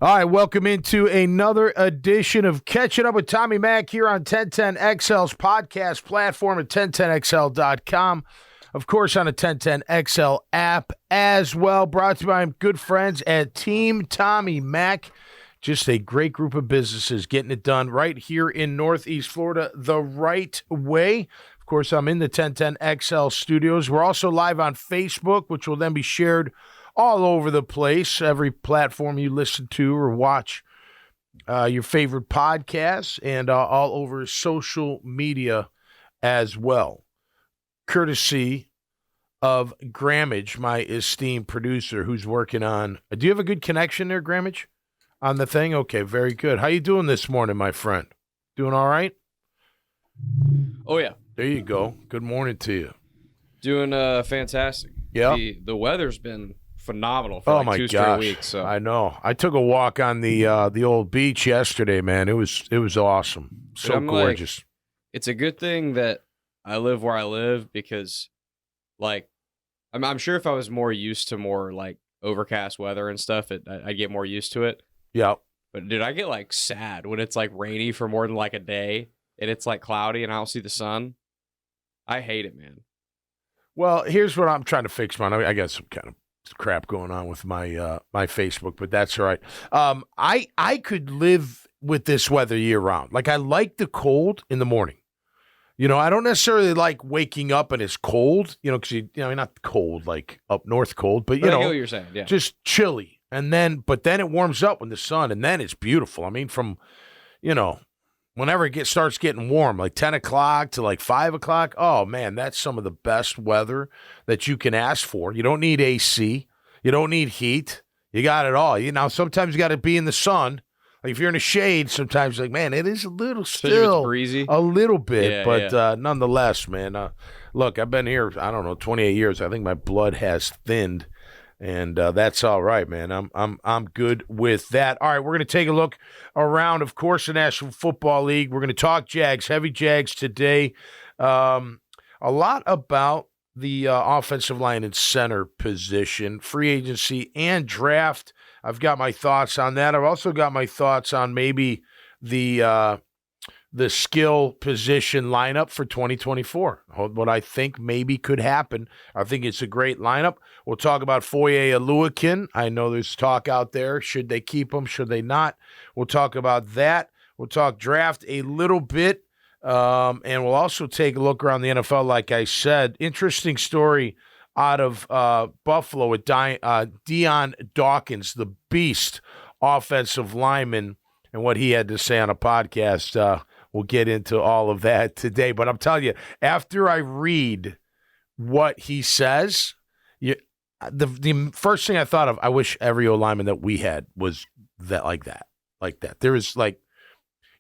All right, welcome into another edition of Catching Up with Tommy Mack here on 1010XL's podcast platform at 1010XL.com. Of course, on the 1010XL app as well. Brought to you by my good friends at Team Tommy Mack. Just a great group of businesses getting it done right here in Northeast Florida the right way. Of course, I'm in the 1010XL studios. We're also live on Facebook, which will then be shared all over the place, every platform you listen to or watch your favorite podcasts, and all over social media as well. Courtesy of Grammage, my esteemed producer, who's working on. Do you have a good connection there, Grammage, on the thing? Okay, very good. How you doing this morning, my friend? Doing all right? Oh, yeah. There you go. Good morning to you. Doing fantastic. Yeah. The weather's been phenomenal for like 2 straight weeks. So. I know. I took a walk on the old beach yesterday, man. It was awesome. So gorgeous. It's a good thing that I live where I live because, like, I'm sure if I was more used to more like overcast weather and stuff, I'd get more used to it. Yeah. But dude, I get like sad when it's like rainy for more than like a day and it's like cloudy and I don't see the sun. I hate it, man. Well, here's what I'm trying to fix, man. I got some kind of crap going on with my my Facebook, but that's all right. I could live with this weather year round. Like, I like the cold in the morning. You know, I don't necessarily like waking up and it's cold. You know, because not cold like up north cold, but I know what you're saying. Yeah, just chilly. And then, but then it warms up with the sun, and then it's beautiful. I mean, from whenever it starts getting warm, like 10 o'clock to like 5 o'clock, oh, man, that's some of the best weather that you can ask for. You don't need AC. You don't need heat. You got it all. Sometimes you got to be in the sun. Like if you're in the shade, sometimes like, man, it is a little still breezy. A little bit, but nonetheless, man, look, I've been here, I don't know, 28 years. I think my blood has thinned. And that's all right, man. I'm good with that. All right, we're going to take a look around, of course, the National Football League. We're going to talk Jags, heavy Jags today. A lot about the offensive line and center position, free agency and draft. I've got my thoughts on that. I've also got my thoughts on maybe the skill position lineup for 2024, what I think maybe could happen. I think it's a great lineup. We'll talk about Foye Oluokun. I know there's talk out there. Should they keep him? Should they not? We'll talk about that. We'll talk draft a little bit, and we'll also take a look around the NFL, like I said. Interesting story out of Buffalo with Dion Dawkins, the beast offensive lineman, and what he had to say on a podcast. We'll get into all of that today. But I'm telling you, after I read what he says, the first thing I thought of, I wish every O-lineman that we had was like that. There is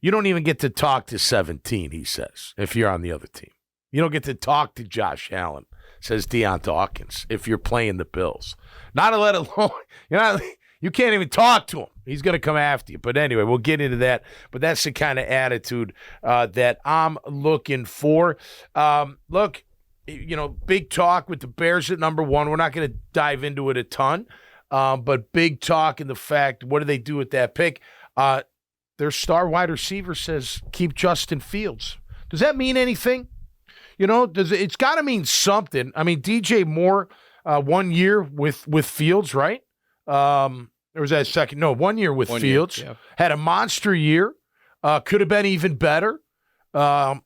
you don't even get to talk to 17, he says, if you're on the other team. You don't get to talk to Josh Allen, says Dion Dawkins, if you're playing the Bills. Not to let alone, you can't even talk to him. He's going to come after you. But anyway, we'll get into that. But that's the kind of attitude that I'm looking for. Look, big talk with the Bears at number one. We're not going to dive into it a ton. But big talk in the fact, what do they do with that pick? Their star wide receiver says, keep Justin Fields. Does that mean anything? It's got to mean something. I mean, DJ Moore, 1 year with Fields, right? Or was that second? No, 1 year with Fields. Yeah. Had a monster year. Could have been even better.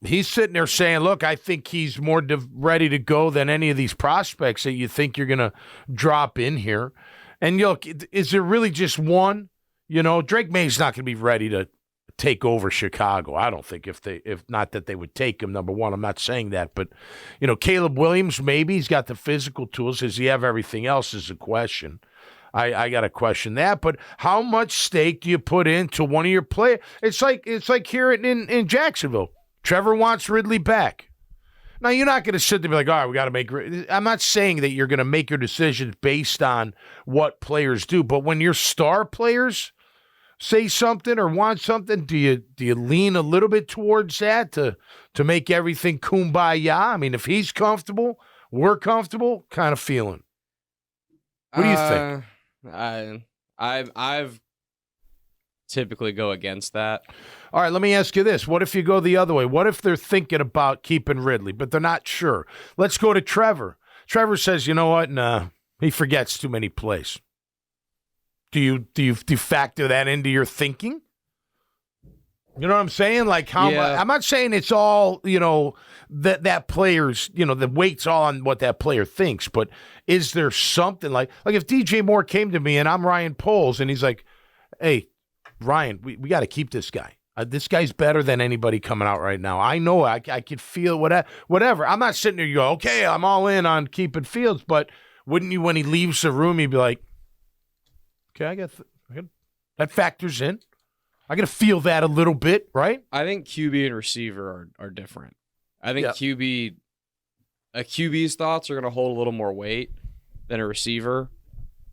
He's sitting there saying, look, I think he's more ready to go than any of these prospects that you think you're going to drop in here. And look, is there really just one? Drake May's not going to be ready to take over Chicago. I don't think if not that they would take him, number one. I'm not saying that. But, Caleb Williams, maybe he's got the physical tools. Does he have everything else is a question. I got to question that. But how much stake do you put into one of your players? It's like here in Jacksonville. Trevor wants Ridley back. Now, you're not going to sit there and be like, all right, we got to make – I'm not saying that you're going to make your decisions based on what players do. But when your star players say something or want something, do you lean a little bit towards that to make everything kumbaya? I mean, if he's comfortable, we're comfortable, kind of feeling. What do you think? I've typically go against that. All right, let me ask you this. What if you go the other way? What if they're thinking about keeping Ridley, but they're not sure? Let's go to Trevor. Trevor says, you know what? Nah, he forgets too many plays. Do you factor that into your thinking? You know what I'm saying? Like how much, I'm not saying it's all, that player's, the weight's all on what that player thinks, but is there something like if DJ Moore came to me and I'm Ryan Poles and he's like, hey, Ryan, we got to keep this guy. This guy's better than anybody coming out right now. I know I could feel whatever. I'm not sitting there you go, okay, I'm all in on keeping Fields, but wouldn't you, when he leaves the room, you'd be like, okay, I got that factors in. I got to feel that a little bit, right? I think QB and receiver are different. I think QB's thoughts are going to hold a little more weight than a receiver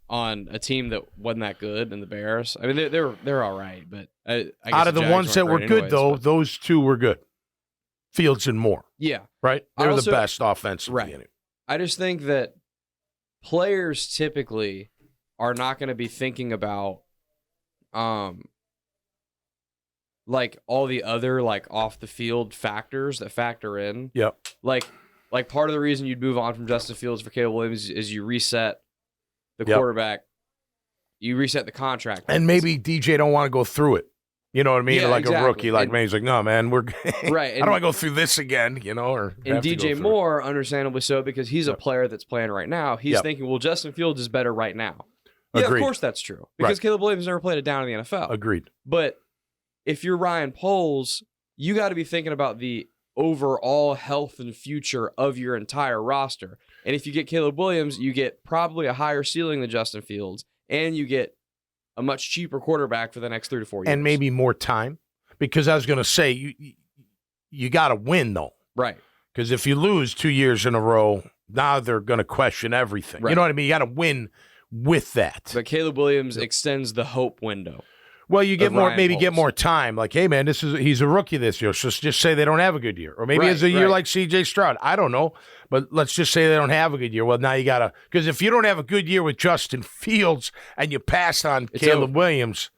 on a team that wasn't that good in the Bears. I mean, they're all right, but I guess out of the ones that were good, though, but those two were good. Fields and Moore. Yeah. Right? They're the best offensively. Right. Anyway. I just think that players typically are not going to be thinking about like all the other like off the field factors that factor in. Yep. Like part of the reason you'd move on from Justin Fields for Caleb Williams is you reset the quarterback, you reset the contract. And maybe DJ don't want to go through it. You know what I mean? Yeah, like exactly. a rookie, like me, he's like, no, man, we're right. How do I go through this again? Or and DJ Moore, understandably so, because he's a player that's playing right now. He's thinking, well, Justin Fields is better right now. Yeah, Agreed. Of course that's true. Because Caleb Williams never played it down in the NFL. Agreed. But if you're Ryan Poles, you got to be thinking about the overall health and future of your entire roster. And if you get Caleb Williams, you get probably a higher ceiling than Justin Fields, and you get a much cheaper quarterback for the next 3 to 4 years. And maybe more time. Because I was going to say, you got to win, though. Right. Because if you lose 2 years in a row, now they're going to question everything. Right. You know what I mean? You got to win with that. But Caleb Williams extends the hope window. Well, you get more, maybe get more time. Like, hey, man, he's a rookie this year. So just say they don't have a good year. Or maybe it's a year like C.J. Stroud. I don't know. But let's just say they don't have a good year. Well, now you got to – because if you don't have a good year with Justin Fields and you pass on Caleb Williams,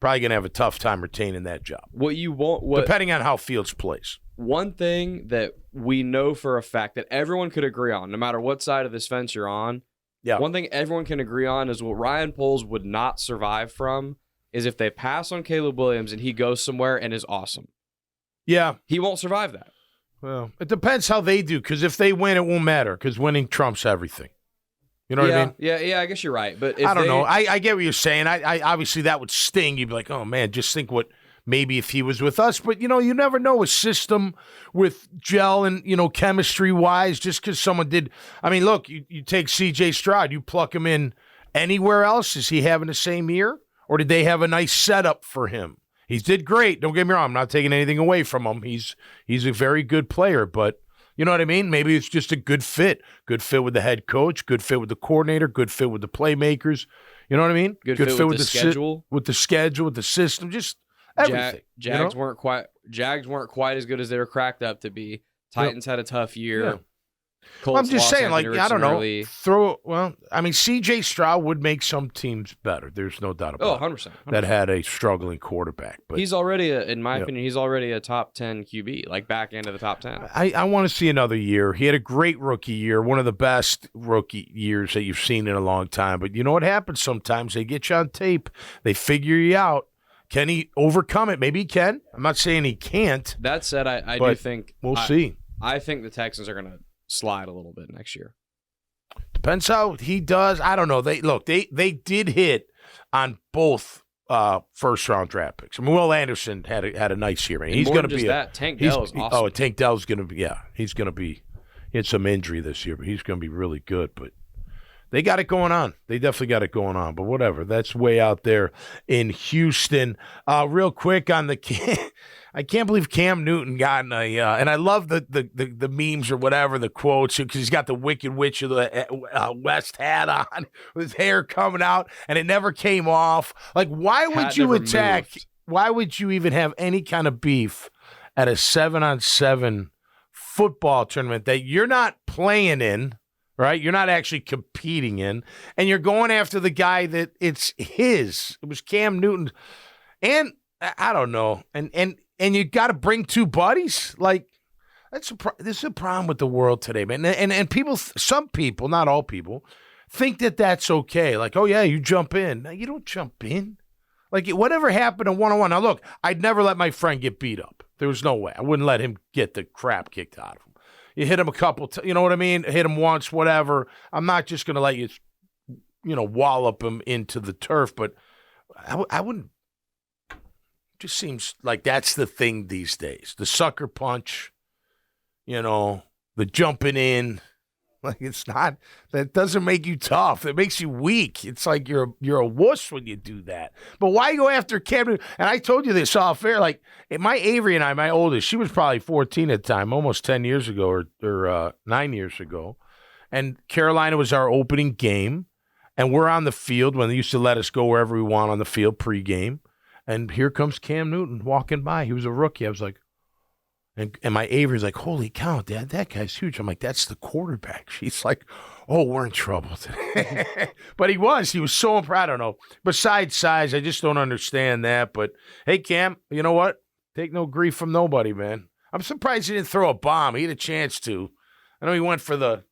probably going to have a tough time retaining that job. What you want – depending on how Fields plays. One thing that we know for a fact that everyone could agree on, no matter what side of this fence you're on, one thing everyone can agree on is what Ryan Poles would not survive from is if they pass on Caleb Williams and he goes somewhere and is awesome. Yeah. He won't survive that. Well, it depends how they do, because if they win, it won't matter, because winning trumps everything. You know what I mean? Yeah, I guess you're right. But if I don't know. I get what you're saying. I obviously that would sting. You'd be like, oh, man, just think what maybe if he was with us. But, you never know a system with gel and, chemistry-wise, just because someone did. I mean, look, you take C.J. Stroud. You pluck him in anywhere else. Is he having the same year? Or did they have a nice setup for him? He did great. Don't get me wrong. I'm not taking anything away from him. He's a very good player. But you know what I mean? Maybe it's just a good fit. Good fit with the head coach. Good fit with the coordinator. Good fit with the playmakers. You know what I mean? Good fit with the schedule. With the schedule, with the system, just everything. Jags weren't quite as good as they were cracked up to be. Titans had a tough year. Yeah. Well, I'm just saying, I don't know. C.J. Stroud would make some teams better. There's no doubt about 100%. That had a struggling quarterback. But he's already, in my opinion, he's already a top 10 QB, like back end of the top 10. I want to see another year. He had a great rookie year, one of the best rookie years that you've seen in a long time. But you know what happens sometimes? They get you on tape. They figure you out. Can he overcome it? Maybe he can. I'm not saying he can't. That said, I do think we'll see. I think the Texans are going to slide a little bit next year. Depends how he does. I don't know. They did hit on both first round draft picks. Will Anderson had a nice year, man. He's going to be Tank Dell is awesome. Oh, Tank Dell's going to be he's going to be. He had some injury this year, but he's going to be really good. But they got it going on. They definitely got it going on. But whatever. That's way out there in Houston. Real quick on the I can't believe Cam Newton got and I love the memes or whatever, the quotes, because he's got the Wicked Witch of the West hat on, with his hair coming out, and it never came off. Like, why would you attack? Why would you even have any kind of beef at a 7-on-7 football tournament that you're not playing in, right? You're not actually competing in, and you're going after the guy that it's his. It was Cam Newton. And I don't know. And you got to bring two buddies? Like, this is a problem with the world today, man. And people, some people, not all people, think that that's okay. Like, oh, yeah, you jump in. No, you don't jump in. Like, whatever happened in one-on-one. Now, look, I'd never let my friend get beat up. There was no way. I wouldn't let him get the crap kicked out of him. You hit him a couple you know what I mean? Hit him once, whatever. I'm not just going to let you, wallop him into the turf. But I wouldn't. It just seems like that's the thing these days. The sucker punch, the jumping in. Like, it's not, that doesn't make you tough. It makes you weak. It's like you're a wuss when you do that. But why go after Cam Newton? And I told you this off air. Like, my Avery and I, my oldest, she was probably 14 at the time, almost 10 years ago or 9 years ago. And Carolina was our opening game. And we're on the field when they used to let us go wherever we want on the field pregame. And here comes Cam Newton walking by. He was a rookie. I was like, And my Avery's like, holy cow, Dad, that guy's huge. I'm like, that's the quarterback. She's like, oh, we're in trouble today. But he was so impressed. I don't know. Besides size, I just don't understand that. But, hey, Cam, you know what? Take no grief from nobody, man. I'm surprised he didn't throw a bomb. He had a chance to. I know he went for the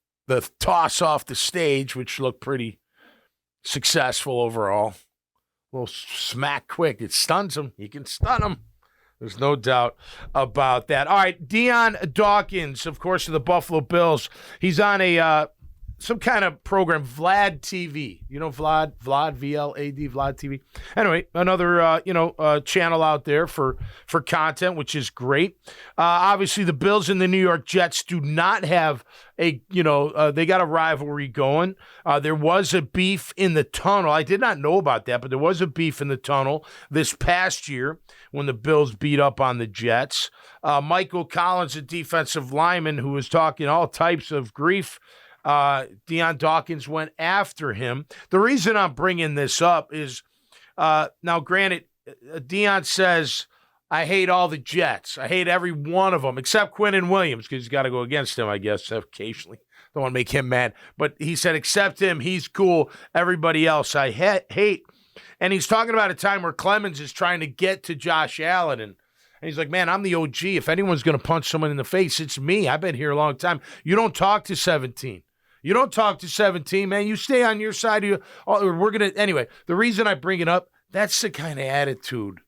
toss off the stage, which looked pretty successful overall. A little smack quick. It stuns him. You can stun him. There's no doubt about that. All right, Dion Dawkins, of course, of the Buffalo Bills. He's on some kind of program, Vlad TV. You know Vlad, V-L-A-D, Vlad TV. Anyway, another channel out there for content, which is great. Obviously, the Bills and the New York Jets do not have they got a rivalry going. There was a beef in the tunnel. I did not know about that, but there was a beef in the tunnel this past year when the Bills beat up on the Jets. Michael Collins, a defensive lineman who was talking all types of grief, Dion Dawkins went after him. The reason I'm bringing this up is, now granted, Dion says, I hate all the Jets. I hate every one of them except Quinnen Williams because he's got to go against him, I guess, occasionally. Don't want to make him mad. But he said, except him, he's cool. Everybody else I hate. And he's talking about a time where Clemens is trying to get to Josh Allen. And he's like, man, I'm the OG. If anyone's going to punch someone in the face, it's me. I've been here a long time. You don't talk to 17. You don't talk to 17, man. You stay on your side. Anyway, the reason I bring it up, that's the kind of attitude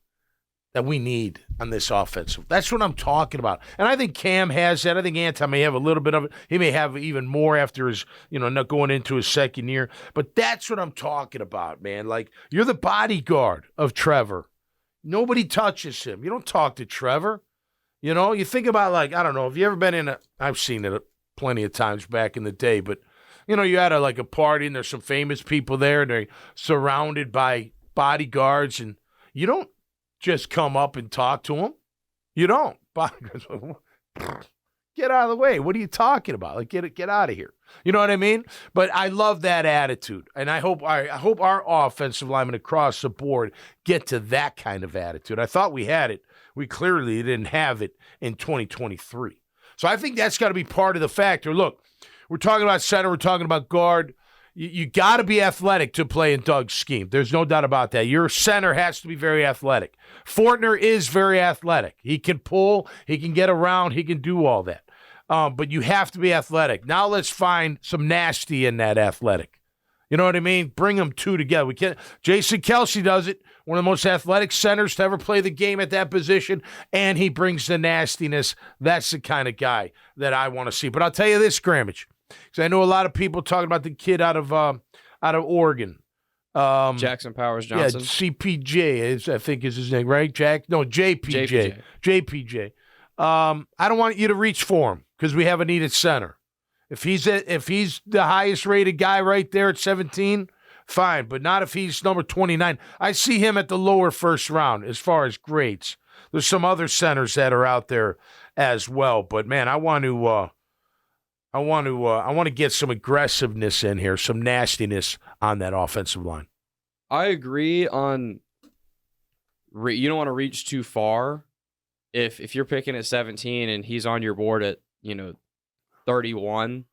that we need on this offensive. That's what I'm talking about. And I think Cam has that. I think Anton may have a little bit of it. He may have even more after his, not going into his second year. But that's what I'm talking about, man. Like, you're the bodyguard of Trevor. Nobody touches him. You don't talk to Trevor. You think about, like, I don't know, have you ever been I've seen it plenty of times back in the day, but you had a party and there's some famous people there and they're surrounded by bodyguards and you don't just come up and talk to them. You don't. Bodyguards, get out of the way. What are you talking about? Like, get out of here. You know what I mean? But I love that attitude, and I hope our offensive linemen across the board get to that kind of attitude. I thought we had it. We clearly didn't have it in 2023. So I think that's got to be part of the factor. Look, we're talking about center. We're talking about guard. You got to be athletic to play in Doug's scheme. There's no doubt about that. Your center has to be very athletic. Fortner is very athletic. He can pull. He can get around. He can do all that. But you have to be athletic. Now let's find some nasty in that athletic. You know what I mean? Bring them two together. We can't. Jason Kelce does it. One of the most athletic centers to ever play the game at that position, and he brings the nastiness. That's the kind of guy that I want to see. But I'll tell you this, Scramage, because I know a lot of people talking about the kid out of Oregon. Jackson Powers Johnson. Yeah, CPJ, I think is his name, right? JPJ. I don't want you to reach for him because we have a needed center. If he's the highest rated guy right there at 17, fine, but not if he's number 29. I see him at the lower first round as far as grades. There's some other centers that are out there as well, but man, I want to get some aggressiveness in here, some nastiness on that offensive line. I agree on you don't want to reach too far. If you're picking at 17 and he's on your board at 31,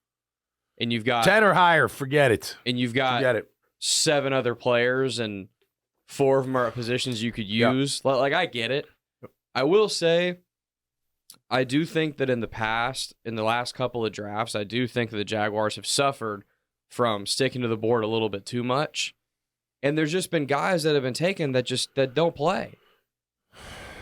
and you've got 10 or higher, forget it. And you've got 7 other players, and 4 of them are at positions you could use. Yeah. Like, I get it. I will say, I do think that in the last couple of drafts, I do think that the Jaguars have suffered from sticking to the board a little bit too much. And there's just been guys that have been taken that don't play.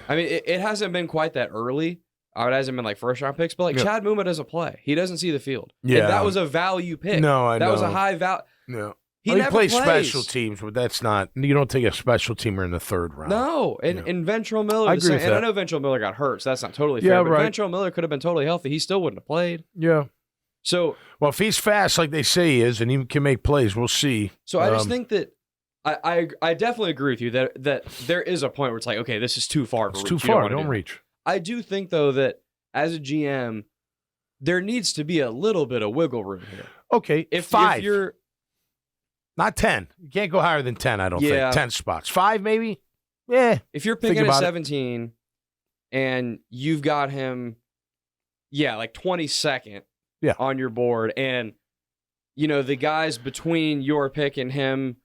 I mean, it hasn't been quite that early. It hasn't been like first-round picks, but like Chad Muma doesn't play. He doesn't see the field. Yeah. And that was a value pick. No, I know. That was a high value. No. He plays special teams, but that's not. You don't take a special teamer in the 3rd round. No, and Ventrell Miller. I agree with that. I know Ventrell Miller got hurt, so that's not totally fair. But Ventrell Miller could have been totally healthy. He still wouldn't have played. Yeah. So, well, if he's fast like they say he is, and he can make plays, we'll see. So I just think that I definitely agree with you that there is a point where it's like, okay, this is too far. It's too far. Don't reach. I do think though that as a GM, there needs to be a little bit of wiggle room here. Okay, if 5. If you're not 10. You can't go higher than 10, I don't think. 10 spots. 5 maybe? Yeah. If you're picking at 17 and you've got him, like 22nd on your board, and, the guys between your pick and him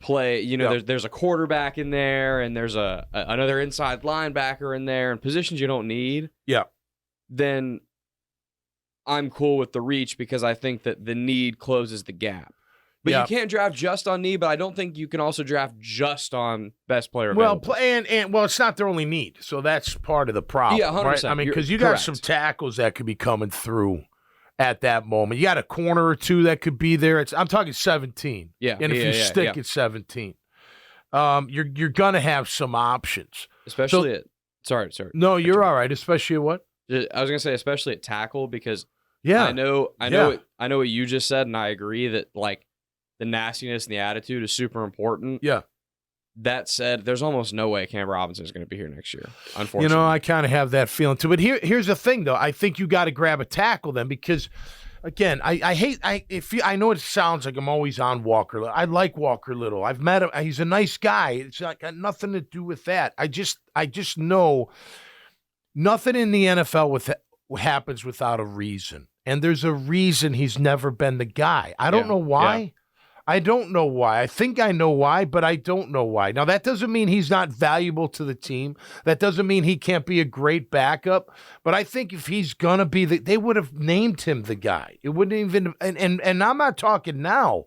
play, there's a quarterback in there, and there's another inside linebacker in there, and positions you don't need. Yeah. Then I'm cool with the reach because I think that the need closes the gap. But you can't draft just on need, but I don't think you can also draft just on best player available. Well, and it's not their only need, so that's part of the problem. Yeah, 100%. Right? I mean, because you got some tackles that could be coming through at that moment. You got a corner or two that could be there. I'm talking 17. Yeah, and if you stick at 17, you're gonna have some options, especially at. Sorry. No, you're all right. Especially at what? I was gonna say, especially at tackle, because I know what you just said, and I agree that like. The nastiness and the attitude is super important. Yeah. That said, there's almost no way Cam Robinson is going to be here next year, unfortunately. I kind of have that feeling too. But here's the thing, though. I think you got to grab a tackle then because, again, I know it sounds like I'm always on Walker Little. I like Walker Little. I've met him. He's a nice guy. It's like got nothing to do with that. I just know nothing in the NFL happens without a reason. And there's a reason he's never been the guy. I don't know why. Yeah. I don't know why. I think I know why, but I don't know why. Now, that doesn't mean he's not valuable to the team. That doesn't mean he can't be a great backup. But I think if he's going to be they would have named him the guy. It wouldn't even – and I'm not talking now.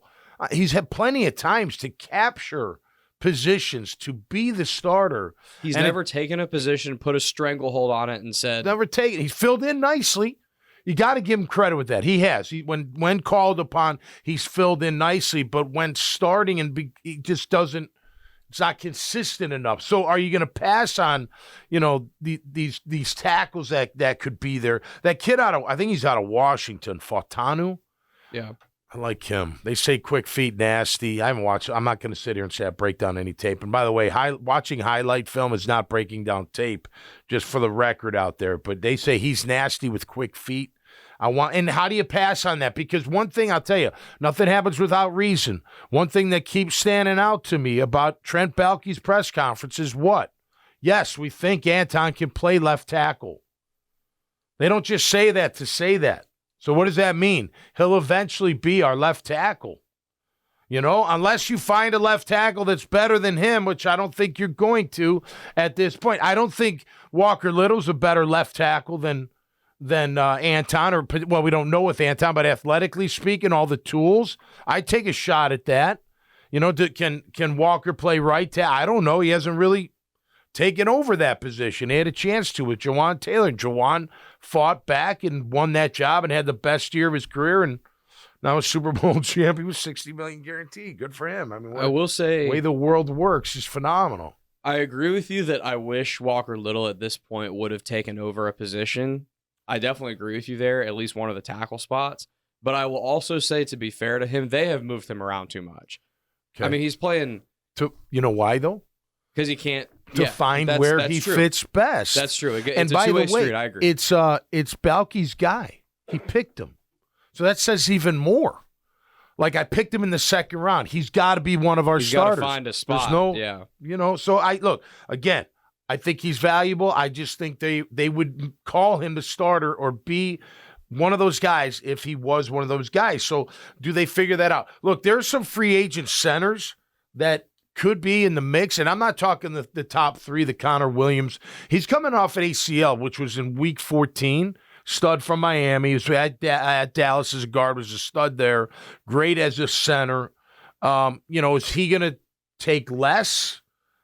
He's had plenty of times to capture positions, to be the starter. He's never taken a position, put a stranglehold on it, and said – Never taken. He's filled in nicely. You got to give him credit with that. He has. When called upon, he's filled in nicely. But when starting he just doesn't. It's not consistent enough. So are you going to pass on, these tackles that could be there? That kid I think he's out of Washington, Fautanu. Yeah, I like him. They say quick feet nasty. I haven't watched. I'm not going to sit here and say I break down any tape. And by the way, watching highlight film is not breaking down tape. Just for the record out there. But they say he's nasty with quick feet. And how do you pass on that? Because one thing I'll tell you, nothing happens without reason. One thing that keeps standing out to me about Trent Baalke's press conference is what? Yes, we think Anton can play left tackle. They don't just say that to say that. So what does that mean? He'll eventually be our left tackle. Unless you find a left tackle that's better than him, which I don't think you're going to at this point. I don't think Walker Little's a better left tackle than Anton, we don't know with Anton, but athletically speaking, all the tools, I'd take a shot at that. Can Walker play right tackle? I don't know. He hasn't really taken over that position. He had a chance to with Jawan Taylor. Jawan fought back and won that job and had the best year of his career, and now a Super Bowl champion with $60 million guarantee. Good for him. I mean, I will say, the way the world works is phenomenal. I agree with you that I wish Walker Little at this point would have taken over a position. I definitely agree with you there, at least one of the tackle spots. But I will also say, to be fair to him, they have moved him around too much. Okay. I mean, he's playing... why, though? Because he can't... To find where he fits best. That's true. It's and a two-way street, I agree. It's Baalke's guy. He picked him. So that says even more. Like, I picked him in the second round. He's got to be one of our starters. He's got to find a spot. There's no, so look, again, I think he's valuable. I just think they would call him the starter or be one of those guys if he was one of those guys. So do they figure that out? Look, there's some free agent centers that could be in the mix, and I'm not talking the top three, the Connor Williams. He's coming off an ACL, which was in week 14. Stud from Miami. He was at Dallas as a guard, was a stud there. Great as a center. Is he going to take less?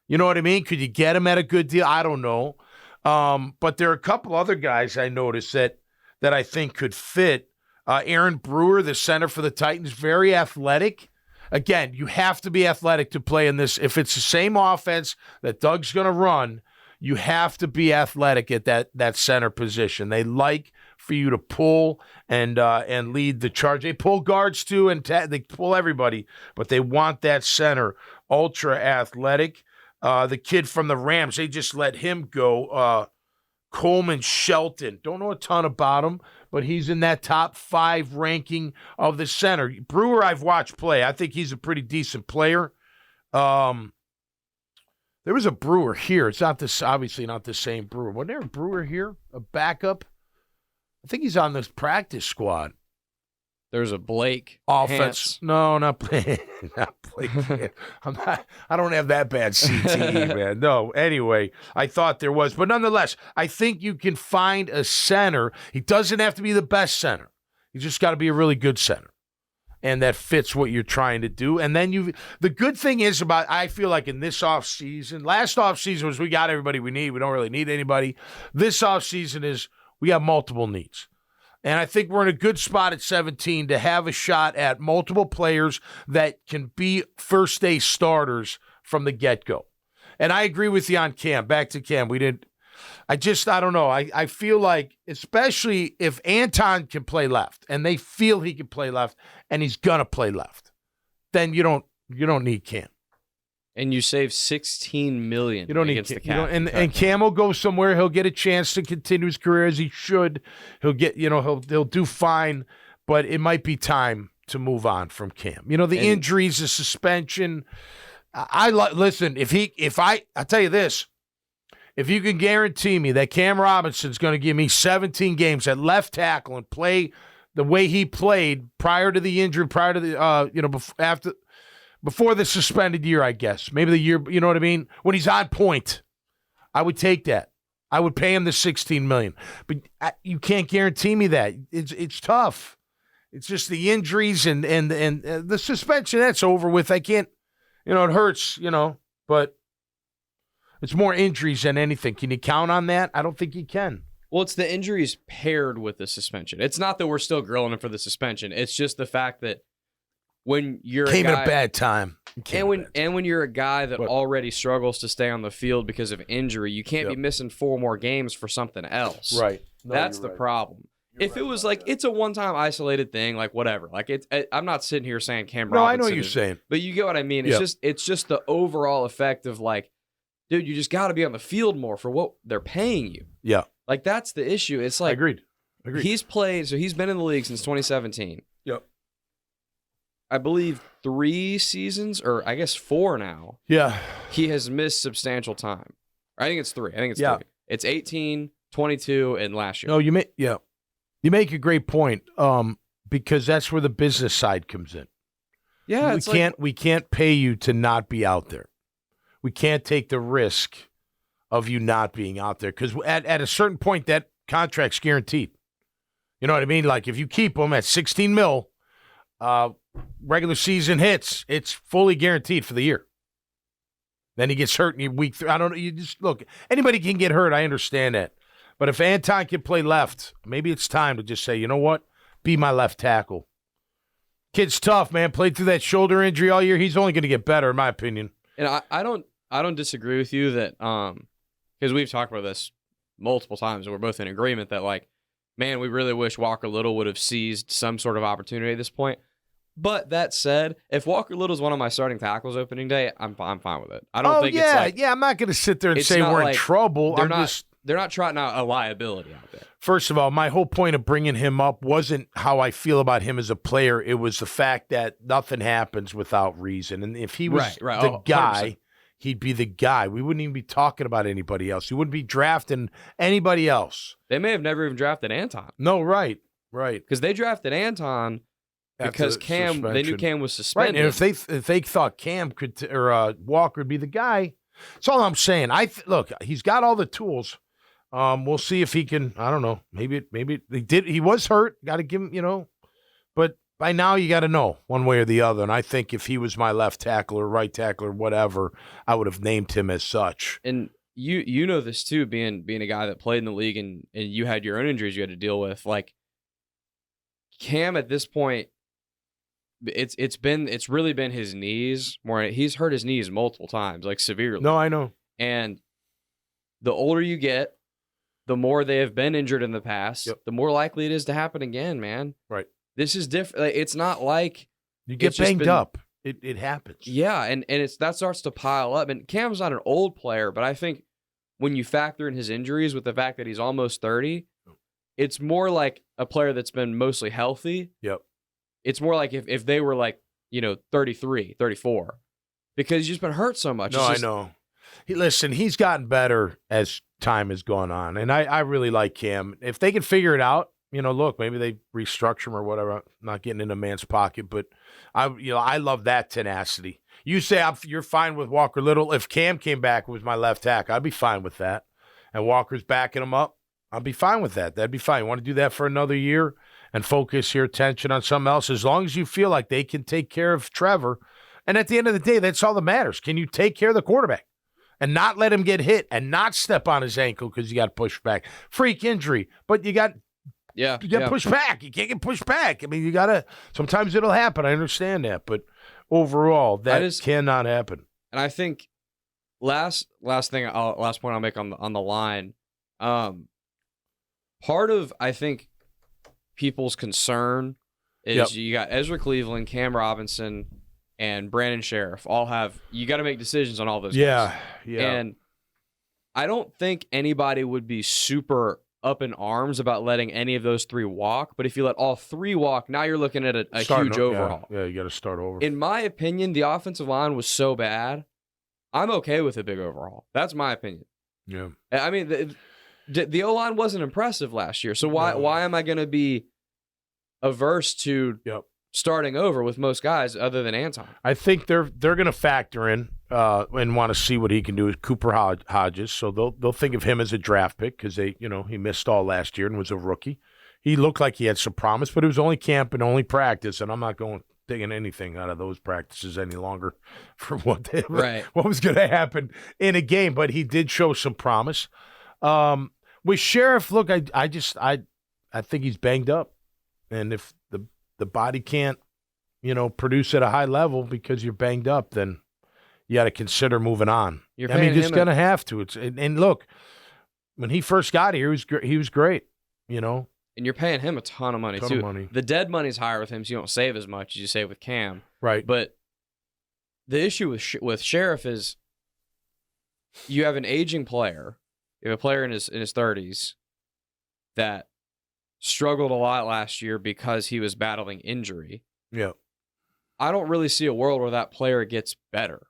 You know what I mean? Could you get him at a good deal? I don't know. But there are a couple other guys I noticed that I think could fit. Aaron Brewer, the center for the Titans, very athletic. Again, you have to be athletic to play in this. If it's the same offense that Doug's going to run, you have to be athletic at that center position. They like for you to pull and lead the charge. They pull guards too, and they pull everybody, but they want that center ultra athletic. The kid from the Rams, they just let him go. Coleman Shelton. Don't know a ton about him, but he's in that top 5 ranking of the center. Brewer, I've watched play. I think he's a pretty decent player. There was a Brewer here. It's obviously not the same Brewer. Wasn't there a Brewer here? A backup? I think he's on this practice squad. There's a Blake offense. Hance. No, not Blake. Not Blake. I don't have that bad CTE, man. No. Anyway, I thought there was, but nonetheless, I think you can find a center. He doesn't have to be the best center. He's just got to be a really good center, and that fits what you're trying to do. And then the good thing is I feel like in this offseason, last offseason was we got everybody we need. We don't really need anybody. This offseason is we have multiple needs. And I think we're in a good spot at 17 to have a shot at multiple players that can be first-day starters from the get-go. And I agree with you on Cam. Back to Cam. I don't know. I feel like, especially if Anton can play left, and they feel he can play left, and he's going to play left, then you don't need Cam. And you save $16 million you don't against need, the cap. And Cam will go somewhere. He'll get a chance to continue his career as he should. He'll get, he'll do fine, but it might be time to move on from Cam. The injuries, the suspension. Listen, I'll tell you this, if you can guarantee me that Cam Robinson's going to give me 17 games at left tackle and play the way he played prior to the injury, prior to the, before the suspended year, I guess. Maybe the year, you know what I mean? When he's on point, I would take that. I would pay him the $16 million. But you can't guarantee me that. It's tough. It's just the injuries and the suspension, that's over with. I can't, it hurts, but it's more injuries than anything. Can you count on that? I don't think you can. Well, it's the injuries paired with the suspension. It's not that we're still grilling him for the suspension. It's just the fact that when you're came at a bad time, and when you're a guy that already struggles to stay on the field because of injury, you can't be missing 4 more games for something else. Right. No, that's the problem. If it was like it's a one-time isolated thing, like whatever. Like I'm not sitting here saying Cam Robinson. No, I know what you're saying, but you get what I mean. It's just the overall effect of like, dude, you just got to be on the field more for what they're paying you. Yeah. Like that's the issue. It's like Agreed. He's played, so he's been in the league since 2017. Yep. I believe 3 seasons, or I guess 4 now. Yeah. He has missed substantial time. I think it's 3. 3. It's 18, 22, and last year. No, you make a great point, because that's where the business side comes in. Yeah, we can't pay you to not be out there. We can't take the risk of you not being out there, because at a certain point that contract's guaranteed. You know what I mean? Like if you keep him at $16 million, regular season hits, it's fully guaranteed for the year. Then he gets hurt in week 3. I don't know. You just look. Anybody can get hurt. I understand that. But if Anton can play left, maybe it's time to just say, you know what? Be my left tackle. Kid's tough, man. Played through that shoulder injury all year. He's only going to get better, in my opinion. And I don't disagree with you that because we've talked about this multiple times, and we're both in agreement that like, man, we really wish Walker Little would have seized some sort of opportunity at this point. But that said, if Walker Little's one of my starting tackles opening day, I'm fine with it. I don't think it's like... I'm not going to sit there and say we're in trouble. They're not trotting out a liability out there. First of all, my whole point of bringing him up wasn't how I feel about him as a player. It was the fact that nothing happens without reason. And if he was the guy, 100%. He'd be the guy. We wouldn't even be talking about anybody else. He wouldn't be drafting anybody else. They may have never even drafted Anton. No, right. Because they drafted Anton because they knew Cam was suspended. Right, and if they thought Cam or Walker would be the guy, that's all I'm saying. Look, he's got all the tools. We'll see if he can. I don't know. Maybe they did. He was hurt. Got to give him, but by now you got to know one way or the other. And I think if he was my left tackle or right tackle or whatever, I would have named him as such. And you know this too, being a guy that played in the league and you had your own injuries you had to deal with. Like Cam at this point, it's really been his knees more. He's hurt his knees multiple times, like severely. No, I know. And the older you get, the more they have been injured in the past, the more likely it is to happen again, man. Right. This is different. It's not like you get banged up. It happens. Yeah, and that starts to pile up. And Cam's not an old player, but I think when you factor in his injuries with the fact that he's almost 30, it's more like a player that's been mostly healthy. Yep. It's more like if they were like, 33, 34, because he's just been hurt so much. No, I know. Listen, he's gotten better as time has gone on, and I really like Cam. If they can figure it out, look, maybe they restructure him or whatever. I'm not getting in a man's pocket, but I love that tenacity. You say you're fine with Walker Little. If Cam came back and was my left tackle, I'd be fine with that. And Walker's backing him up, I'd be fine with that. That'd be fine. You want to do that for another year and focus your attention on something else, as long as you feel like they can take care of Trevor. And at the end of the day, that's all that matters. Can you take care of the quarterback and not let him get hit and not step on his ankle because you got pushed back? Freak injury, but you got pushed back. You can't get pushed back. I mean, you got to – sometimes it'll happen. I understand that. But overall, that cannot happen. And I think last point I'll make on the line, part of, I think, people's concern is you got Ezra Cleveland, Cam Robinson, and Brandon Sheriff you got to make decisions on all those guys. Yeah. And I don't think anybody would be super up in arms about letting any of those three walk, but if you let all three walk, now you're looking at a huge overhaul. Yeah, you got to start over. In my opinion, the offensive line was so bad, I'm okay with a big overhaul. That's my opinion. Yeah. I mean, the O-line wasn't impressive last year, so why am I going to be averse to starting over with most guys other than Anton? I think they're going to factor in and want to see what he can do with Cooper Hodges, so they'll think of him as a draft pick because he missed all last year and was a rookie. He looked like he had some promise, but it was only camp and only practice, and I'm not taking anything out of those practices any longer for what was going to happen in a game. But he did show some promise. With Sheriff, look, I think he's banged up, and if the body can't, produce at a high level because you're banged up, then you got to consider moving on. You're just going to have to. And look, when he first got here, he was great, And you're paying him a ton of money, too. The dead money's higher with him, so you don't save as much as you save with Cam. Right. But the issue with Sheriff is you have an aging player. You have a player in his 30s that struggled a lot last year because he was battling injury. Yeah. I don't really see a world where that player gets better.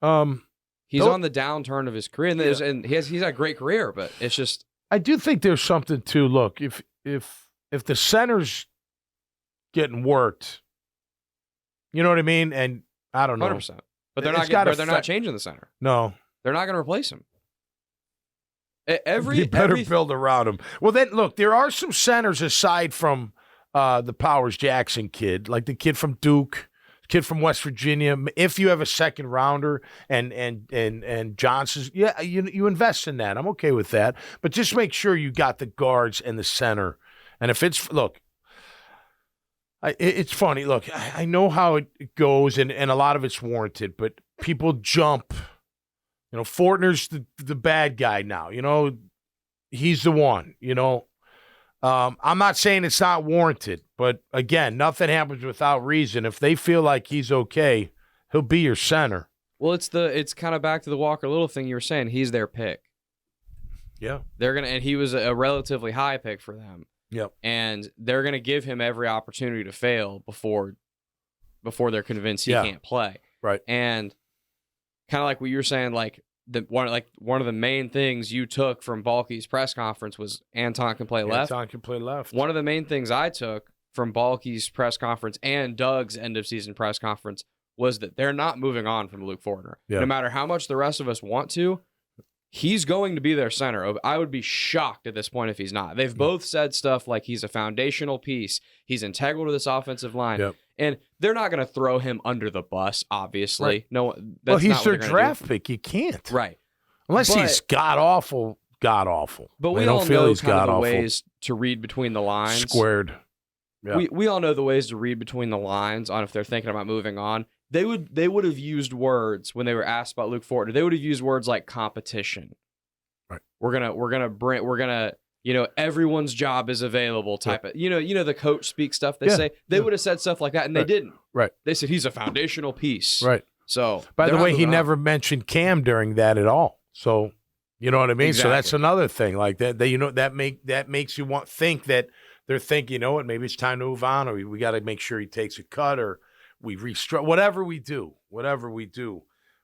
He's on the downturn of his career, and he's had a great career, but it's just. I do think there's something to look if the center's getting worked, you know what I mean, and I don't know, 100%. But they're not changing the center. No, they're not going to replace him. You better build around him. Well, then look, there are some centers aside from the Powers Jackson kid, like the kid from Duke. Kid from West Virginia. If you have a second rounder and Johnson's, you invest in that. I'm okay with that. But just make sure you got the guards and the center. And if it's it's funny. Look, I know how it goes, and a lot of it's warranted. But people jump. Fortner's the bad guy now. He's the one. I'm not saying it's not warranted, but again, nothing happens without reason. If they feel like he's okay, he'll be your center. Well, it's kind of back to the Walker Little thing you were saying. He's their pick. Yeah. And he was a relatively high pick for them. Yep. And they're gonna give him every opportunity to fail before they're convinced he can't play. Right. And kind of like what you were saying, one of the main things you took from Balky's press conference was Anton can play left. Anton can play left. One of the main things I took from Balky's press conference and Doug's end of season press conference was that they're not moving on from Luke Fortner. No matter how much the rest of us want to, he's going to be their center. I would be shocked at this point if he's not. They've both said stuff like he's a foundational piece. He's integral to this offensive line. And they're not going to throw him under the bus, obviously. Right. No, well, he's their draft pick. You can't. Right. Unless he's god-awful. But we all know kind of the ways to read between the lines. Squared. Yeah. We all know the ways to read between the lines on if they're thinking about moving on. They would have used words when they were asked about Luke Fortner. They would have used words like competition. Right. We're gonna everyone's job is available type of the coach speak stuff they say. They would have said stuff like that, and they didn't. Right. They said he's a foundational piece. Right. So by the way, he never mentioned Cam during that at all. So you know what I mean? Exactly. So that's another thing. Like that that makes you think that they're thinking, maybe it's time to move on, or we got to make sure he takes a cut, or we restructure. Whatever we do,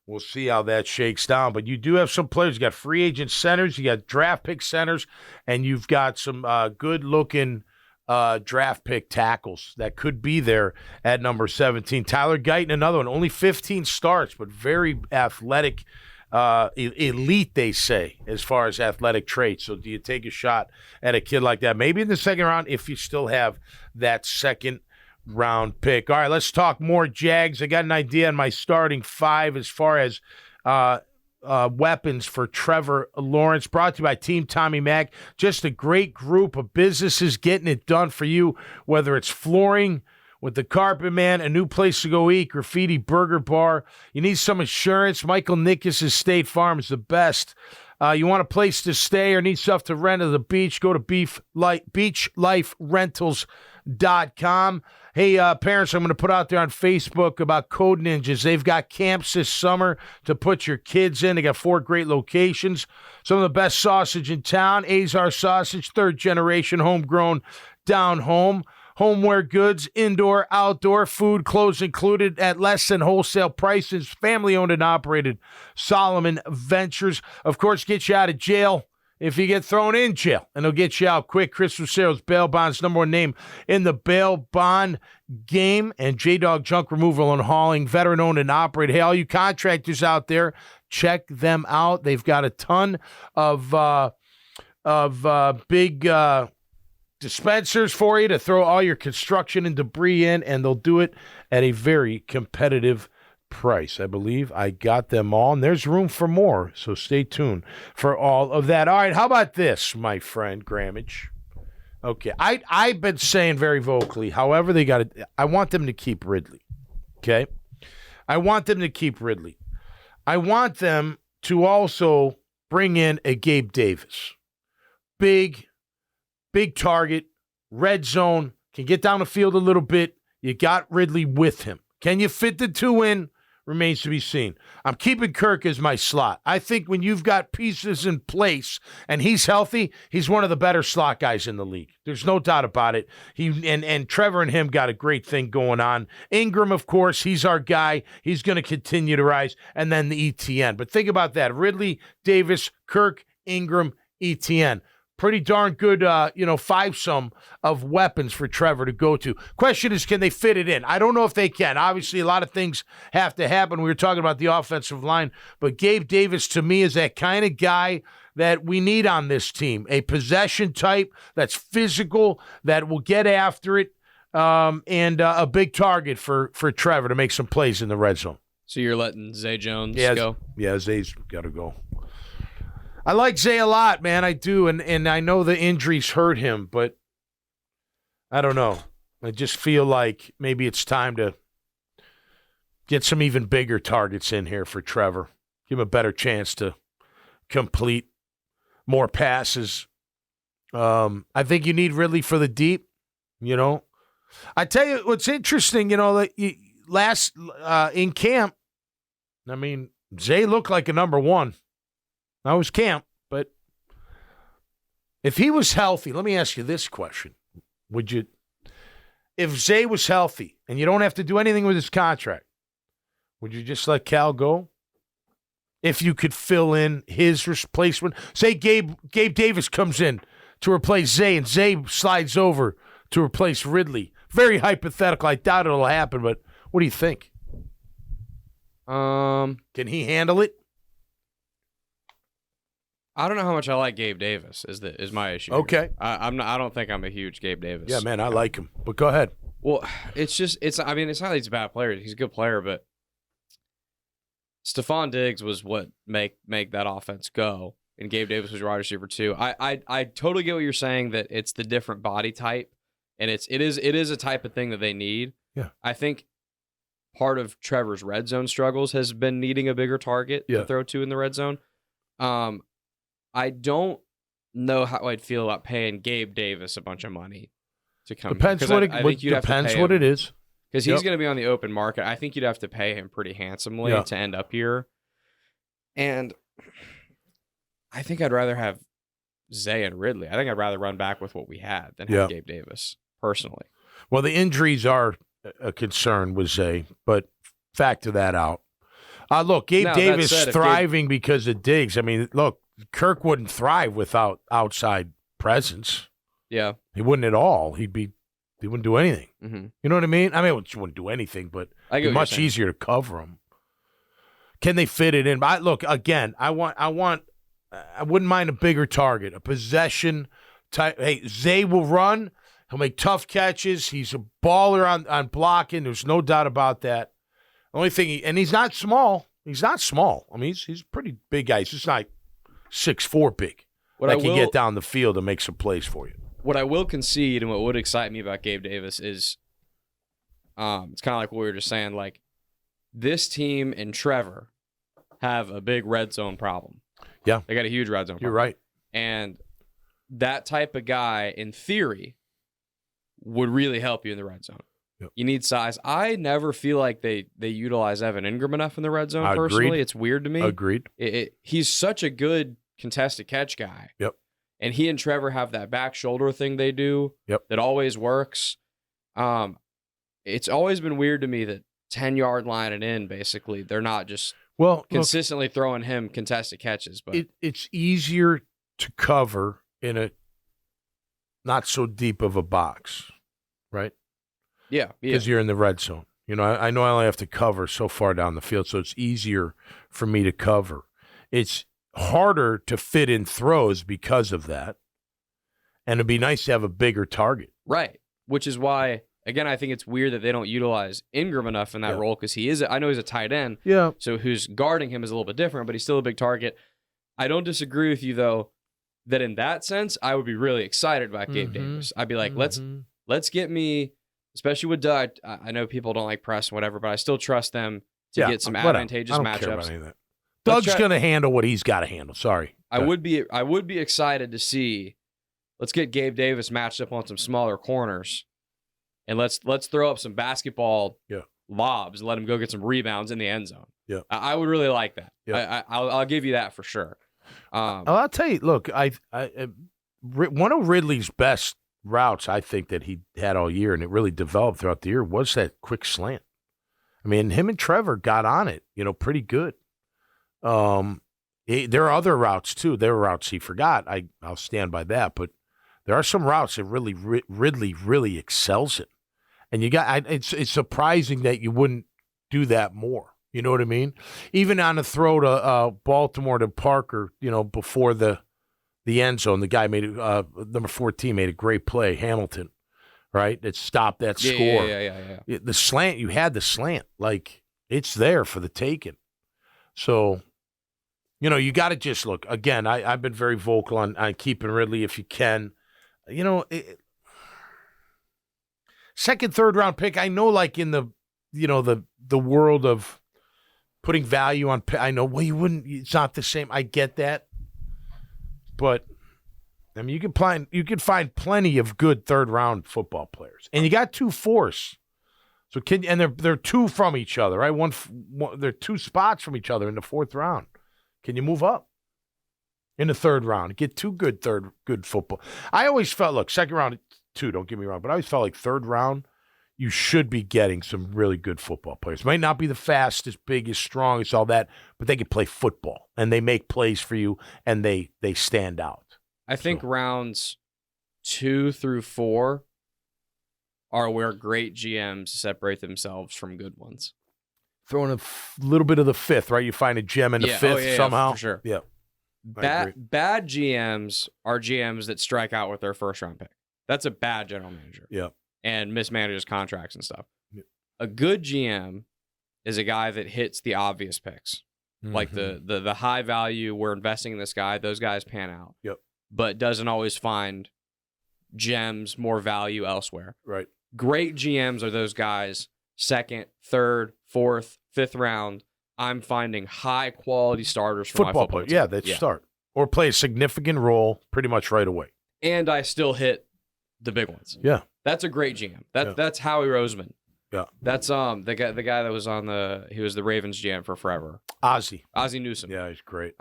we'll see how that shakes down. But you do have some players. You got free agent centers, you got draft pick centers, and you've got some good-looking draft pick tackles that could be there at number 17. Tyler Guyton, another one, only 15 starts, but very athletic, elite, they say, as far as athletic traits. So do you take a shot at a kid like that? Maybe in the second round if you still have that second round pick. All right, let's talk more Jags. I got an idea on my starting five as far as weapons for Trevor Lawrence, brought to you by Team Tommy Mac. Just a great group of businesses getting it done for you, whether it's flooring with the Carpet Man, a new place to go eat, Graffiti Burger Bar. You need some insurance. Michael Nickus' State Farm is the best. You want a place to stay or need stuff to rent at the beach, go to beachliferentals.com. Hey, parents, I'm going to put out there on Facebook about Code Ninjas. They've got camps this summer to put your kids in. They got 4 great locations. Some of the best sausage in town. Azar Sausage, 3rd generation, homegrown, down home. Homeware goods, indoor, outdoor, food, clothes included at less than wholesale prices. Family-owned and operated Solomon Ventures. Of course, get you out of jail if you get thrown in jail, and they'll get you out quick. Chris Rosero's Bail Bond's number 1 name in the bail bond game. And J-Dog Junk Removal and Hauling, veteran-owned and operated. Hey, all you contractors out there, check them out. They've got a ton of big dispensers for you to throw all your construction and debris in, and they'll do it at a very competitive price. I believe I got them all, and there's room for more, so stay tuned for all of that. All right, how about this, my friend Grammage? Okay, I've been saying very vocally, however they got it, I want them to keep Ridley, okay? I want them to keep Ridley. I want them to also bring in a Gabe Davis. Big target, red zone, can get down the field a little bit. You got Ridley with him. Can you fit the 2 in? Remains to be seen. I'm keeping Kirk as my slot. I think when you've got pieces in place and he's healthy, he's one of the better slot guys in the league. There's no doubt about it. And Trevor and him got a great thing going on. Ingram, of course, he's our guy. He's going to continue to rise. And then the ETN. But think about that. Ridley, Davis, Kirk, Ingram, ETN. Pretty darn good, five-some of weapons for Trevor to go to. Question is, can they fit it in? I don't know if they can. Obviously, a lot of things have to happen. We were talking about the offensive line, but Gabe Davis, to me, is that kind of guy that we need on this team. A possession type that's physical, that will get after it, and a big target for Trevor to make some plays in the red zone. So you're letting Zay Jones go? Yeah, Zay's got to go. I like Zay a lot, man. I do, and I know the injuries hurt him, but I don't know. I just feel like maybe it's time to get some even bigger targets in here for Trevor. Give him a better chance to complete more passes. I think you need Ridley for the deep, I tell you what's interesting, last in camp, I mean, Zay looked like a number 1. That was camp, but if he was healthy, let me ask you this question. If Zay was healthy and you don't have to do anything with his contract, would you just let Cal go? If you could fill in his replacement, say Gabe Davis comes in to replace Zay and Zay slides over to replace Ridley. very hypothetical. I doubt it'll happen, but what do you think? Can he handle it? I don't know how much I like Gabe Davis. Is my issue. Okay, I don't think I'm a huge Gabe Davis. Yeah, man, I like him. But go ahead. Well, it's not like he's a bad player. He's a good player, but Stephon Diggs was what make that offense go, and Gabe Davis was wide receiver 2. I totally get what you're saying, that it's the different body type, and it is a type of thing that they need. Yeah, I think part of Trevor's red zone struggles has been needing a bigger target to throw to in the red zone. I don't know how I'd feel about paying Gabe Davis a bunch of money to come. Depends what it is. Because he's going to be on the open market. I think you'd have to pay him pretty handsomely to end up here. And I think I'd rather have Zay and Ridley. I think I'd rather run back with what we had than have Gabe Davis, personally. Well, the injuries are a concern with Zay, but factor that out. Look, Gabe Davis thriving because of Diggs. I mean, look, Kirk wouldn't thrive without outside presence. Yeah. He wouldn't at all. He wouldn't do anything. Mm-hmm. You know what I mean? I mean, he wouldn't do anything, but it's much easier to cover him. Can they fit it in? Look, again, I wouldn't mind a bigger target, a possession type. Hey, Zay will run. He'll make tough catches. He's a baller on blocking. There's no doubt about that. The only thing, and he's not small. He's not small. I mean, he's a pretty big guy. He's just not 6'4" big. That can get down the field and make some plays for you. What I will concede, and what would excite me about Gabe Davis is, it's kind of like what we were just saying. Like, this team and Trevor have a big red zone problem. Yeah, they got a huge red zone problem. You're right. And that type of guy, in theory, would really help you in the red zone. Yep. You need size. I never feel like they utilize Evan Ingram enough in the red zone, personally. It's weird to me. Agreed. He's such a good contested catch guy. Yep. And he and Trevor have that back shoulder thing they do that always works. It's always been weird to me that 10-yard line and in, basically, they're not just consistently throwing him contested catches. But it's easier to cover in a not so deep of a box, right? Yeah. Because you're in the red zone. You know, I know I only have to cover so far down the field, so it's easier for me to cover. It's harder to fit in throws because of that, and it'd be nice to have a bigger target. Right, which is why, again, I think it's weird that they don't utilize Ingram enough in that role, because I know he's a tight end, so who's guarding him is a little bit different, but he's still a big target. I don't disagree with you, though, that in that sense, I would be really excited about Gabe Davis. I'd be like, let's get me, especially with Doug. I know people don't like press and whatever, but I still trust them to get some advantageous matchups. Care about any of that. Doug's going to handle what he's got to handle. Sorry. I would be excited to see. Let's get Gabe Davis matched up on some smaller corners, and let's throw up some basketball lobs and let him go get some rebounds in the end zone. Yeah, I would really like that. Yeah. I'll give you that for sure. I'll tell you. Look, one of Ridley's best routes, I think, that he had all year, and it really developed throughout the year, was that quick slant. I mean, him and Trevor got on it, pretty good. There are other routes too. There are routes he forgot. I'll stand by that. But there are some routes that Ridley really excels in, and it's surprising that you wouldn't do that more. You know what I mean? Even on a throw to Baltimore to Parker, before the end zone, the guy made number 14 made a great play. Hamilton, right? That stopped that score. Yeah. The slant, you had the slant, like it's there for the taking. So. You got to just look. Again, I've been very vocal on keeping Ridley if you can. Second, third round pick. I know, like in the world of putting value on. I know. Well, you wouldn't. It's not the same. I get that, but I mean, you can find plenty of good third round football players, and you got 2 fourths. So they're 2 from each other, right? They're 2 spots from each other in the 4th round. Can you move up in the 3rd round? Get 2 good football. I always felt, look, 2nd round, 2, don't get me wrong, but I always felt like 3rd round, you should be getting some really good football players. Might not be the fastest, biggest, strongest, all that, but they can play football, and they make plays for you, and they stand out. I think rounds 2 through 4 are where great GMs separate themselves from good ones. Throwing a little bit of the fifth, right? You find a gem in the fifth somehow. For sure. Yeah. Bad GMs are GMs that strike out with their first-round pick. That's a bad general manager. Yeah. And mismanages contracts and stuff. Yeah. A good GM is a guy that hits the obvious picks. Like the high value, we're investing in this guy, those guys pan out. Yep. But doesn't always find gems, more value elsewhere. Right. Great GMs are those guys, second, third, fourth, fifth round. I'm finding high quality starters for my football players. team. Yeah, they start or play a significant role pretty much right away. And I still hit the big ones. Yeah. That's a great GM. That's Howie Roseman. Yeah. That's the guy that was he was the Ravens GM for forever. Ozzie Newsome. Yeah, he's great.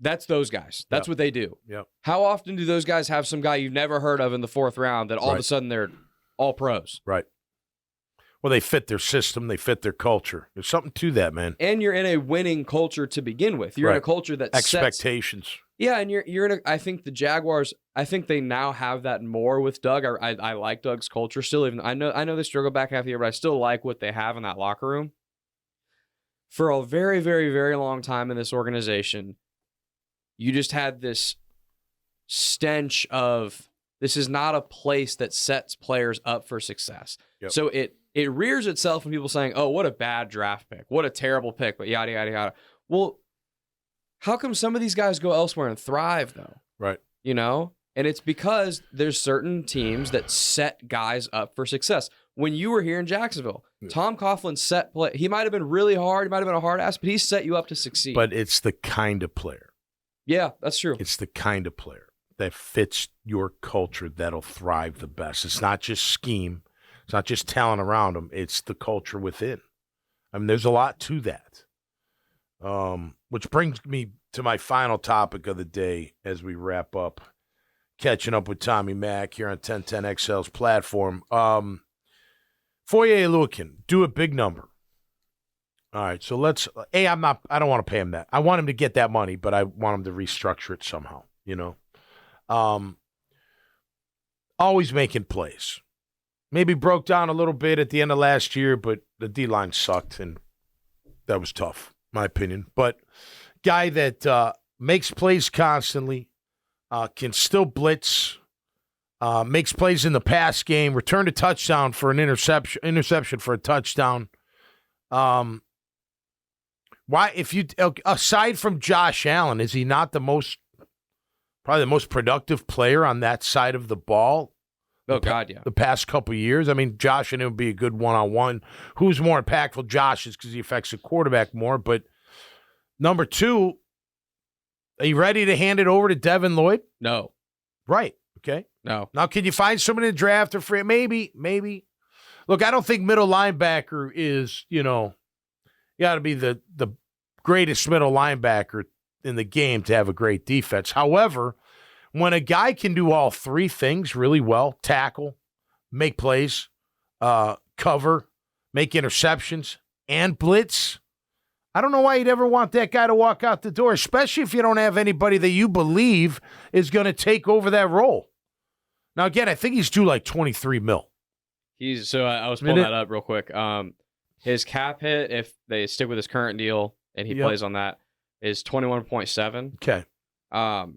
That's those guys. That's what they do. Yeah. How often do those guys have some guy you've never heard of in the fourth round that all of a sudden they're all pros? Right. Well, they fit their system. They fit their culture. There's something to that, man. And you're in a winning culture to begin with. You're in a culture that expectations. Yeah, and you're in I think the Jaguars, I think they now have that more with Doug. I like Doug's culture still. Even I know they struggle back half the year, but I still like what they have in that locker room. For a very, very, very long time in this organization, you just had this stench of this is not a place that sets players up for success. Yep. So it rears itself when people saying, "Oh, what a bad draft pick. What a terrible pick," but yada, yada, yada. Well, how come some of these guys go elsewhere and thrive, though? Right. You know? And it's because there's certain teams that set guys up for success. When you were here in Jacksonville, Tom Coughlin set play. He might have been really hard. He might have been a hard ass, but he set you up to succeed. But it's the kind of player. Yeah, that's true. It's the kind of player that fits your culture that'll thrive the best. It's not just scheme. It's not just talent around them. It's the culture within. I mean, there's a lot to that. Which brings me to my final topic of the day as we wrap up. Catching up with Tommy Mack here on 1010XL's platform. Foye Oluokun, do a big number. All right, so let's. I don't want to pay him that. I want him to get that money, but I want him to restructure it somehow. You know, always making plays. Maybe broke down a little bit at the end of last year, but the D-line sucked, and that was tough, my opinion. But guy that makes plays constantly, can still blitz, makes plays in the pass game, returned a touchdown for an interception for a touchdown. Why, if you aside from Josh Allen, is he not probably the most productive player on that side of the ball? Oh, God, yeah. The past couple of years. I mean, Josh and it would be a good one-on-one. Who's more impactful? Josh is because he affects the quarterback more. But number two, are you ready to hand it over to Devin Lloyd? No. Right. Okay. No. Now, can you find someone in the draft or free? Maybe. Look, I don't think middle linebacker is, you got to be the greatest middle linebacker in the game to have a great defense. However, when a guy can do all three things really well, tackle, make plays, cover, make interceptions, and blitz, I don't know why you'd ever want that guy to walk out the door, especially if you don't have anybody that you believe is going to take over that role. Now, again, I think he's due like $23 million. I was pulling that up real quick. His cap hit, if they stick with his current deal and he plays on that, is 21.7. Okay.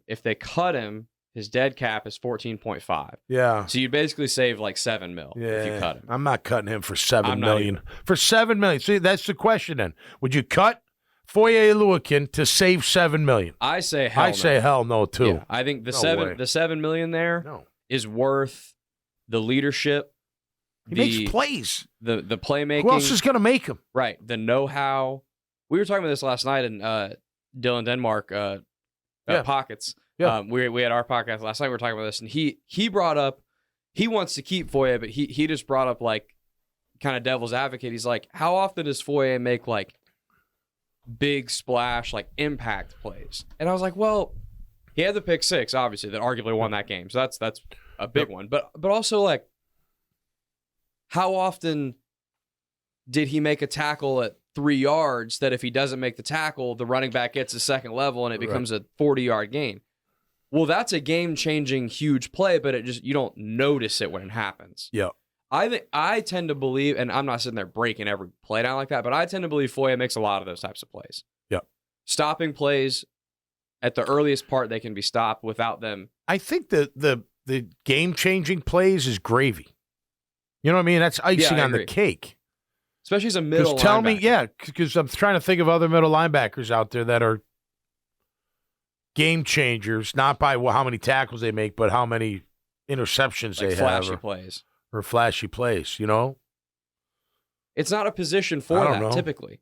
If they cut him, his dead cap is 14.5. Yeah. So you basically save like $7 million if you cut him. I'm not cutting him for $7 million. For $7 million. See, that's the question then. Would you cut Foye Oluokun to save $7 million? I say hell no. I say hell no too. Yeah, I think the $7 million there is worth the leadership. He makes plays. The playmaking. Who else is going to make them? Right. The know-how. We were talking about this last night in Dylan Denmark Pockets. Yeah. We had our podcast last night. We were talking about this, and he brought up he wants to keep Foye, but he just brought up like kind of devil's advocate. He's like, how often does Foye make like big splash, like impact plays? And I was like, well, he had the pick six, obviously, that arguably won that game. So that's a big one. But also like, how often did he make a tackle at 3 yards that if he doesn't make the tackle, the running back gets a second level and it becomes a 40-yard gain? Well, that's a game-changing huge play, but you don't notice it when it happens. Yeah. I tend to believe, and I'm not sitting there breaking every play down like that, but I tend to believe Foye makes a lot of those types of plays. Yeah. Stopping plays at the earliest part they can be stopped without them. I think the game-changing plays is gravy. You know what I mean? That's icing on the cake. Especially as a middle linebacker. Tell me, because I'm trying to think of other middle linebackers out there that are game changers, not by how many tackles they make, but how many interceptions they have. Flashy plays. Or flashy plays, you know? It's not a position for that, typically.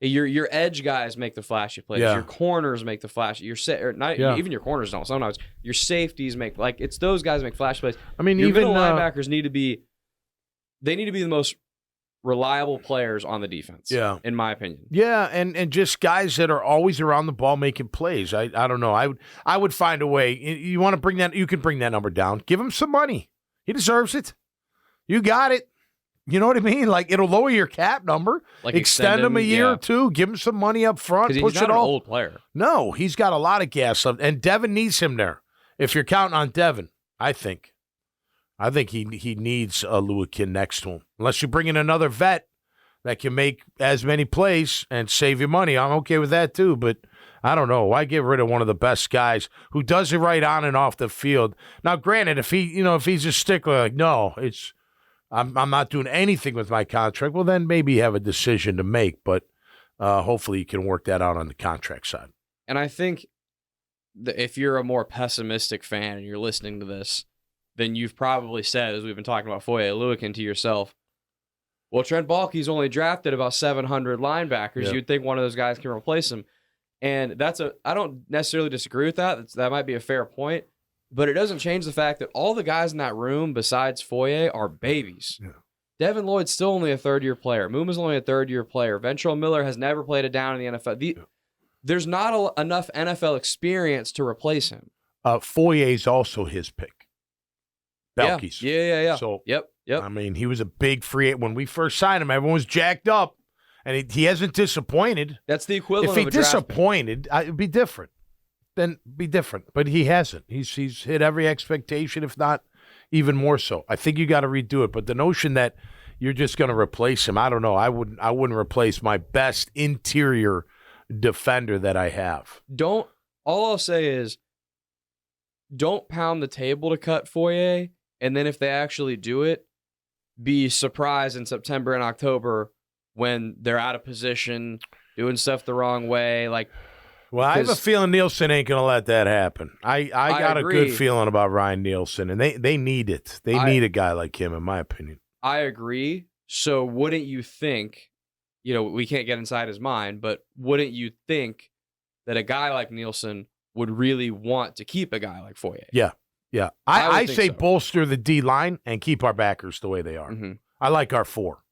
Your edge guys make the flashy plays. Yeah. Your corners make the flashy. Even your corners don't. Sometimes your safeties make, it's those guys make flash plays. I mean, your even middle linebackers need to be the most reliable players on the defense. Yeah, in my opinion. Yeah, and just guys that are always around the ball making plays. I don't know. I would find a way. You want to bring that? You can bring that number down. Give him some money. He deserves it. You got it. You know what I mean? It'll lower your cap number. Extend him a year or two. Give him some money up front. Push he's not an old player. No, he's got a lot of gas left. And Devin needs him there. If you're counting on Devin, I think he needs Oluokun next to him. Unless you bring in another vet that can make as many plays and save you money. I'm okay with that too. But I don't know. Why get rid of one of the best guys who does it right on and off the field? Now, granted, if he's a stickler, I'm not doing anything with my contract, well, then maybe you have a decision to make, but hopefully you can work that out on the contract side. And I think that if you're a more pessimistic fan and you're listening to this, then you've probably said, as we've been talking about Foye Oluokun, to yourself, well, Trent Baalke's only drafted about 700 linebackers. Yeah. You'd think one of those guys can replace him. And I don't necessarily disagree with that. That might be a fair point. But it doesn't change the fact that all the guys in that room besides Foye are babies. Yeah. Devin Lloyd's still only a third-year player. Muma's only a third-year player. Ventrell Miller has never played it down in the NFL. There's not enough NFL experience to replace him. Foye's also his pick. Baalke's. Yeah. So, yep. I mean, he was a big free agent. When we first signed him, everyone was jacked up. And he hasn't disappointed. That's the equivalent of a draft pick. If he disappointed, it'd be different. Then be different. But he hasn't. He's hit every expectation, if not even more so. I think you got to redo it. But the notion that you're just going to replace him, I don't know. I wouldn't replace my best interior defender that I have. All I'll say is don't pound the table to cut Foye, and then if they actually do it, be surprised in September and October when they're out of position, doing stuff the wrong way. Well, I have a feeling Nielsen ain't going to let that happen. I got a good feeling about Ryan Nielsen, and they need it. They need a guy like him, in my opinion. I agree. So wouldn't you think, we can't get inside his mind, but wouldn't you think that a guy like Nielsen would really want to keep a guy like Foye? Yeah. I say so. Bolster the D-line and keep our backers the way they are. Mm-hmm. I like our four.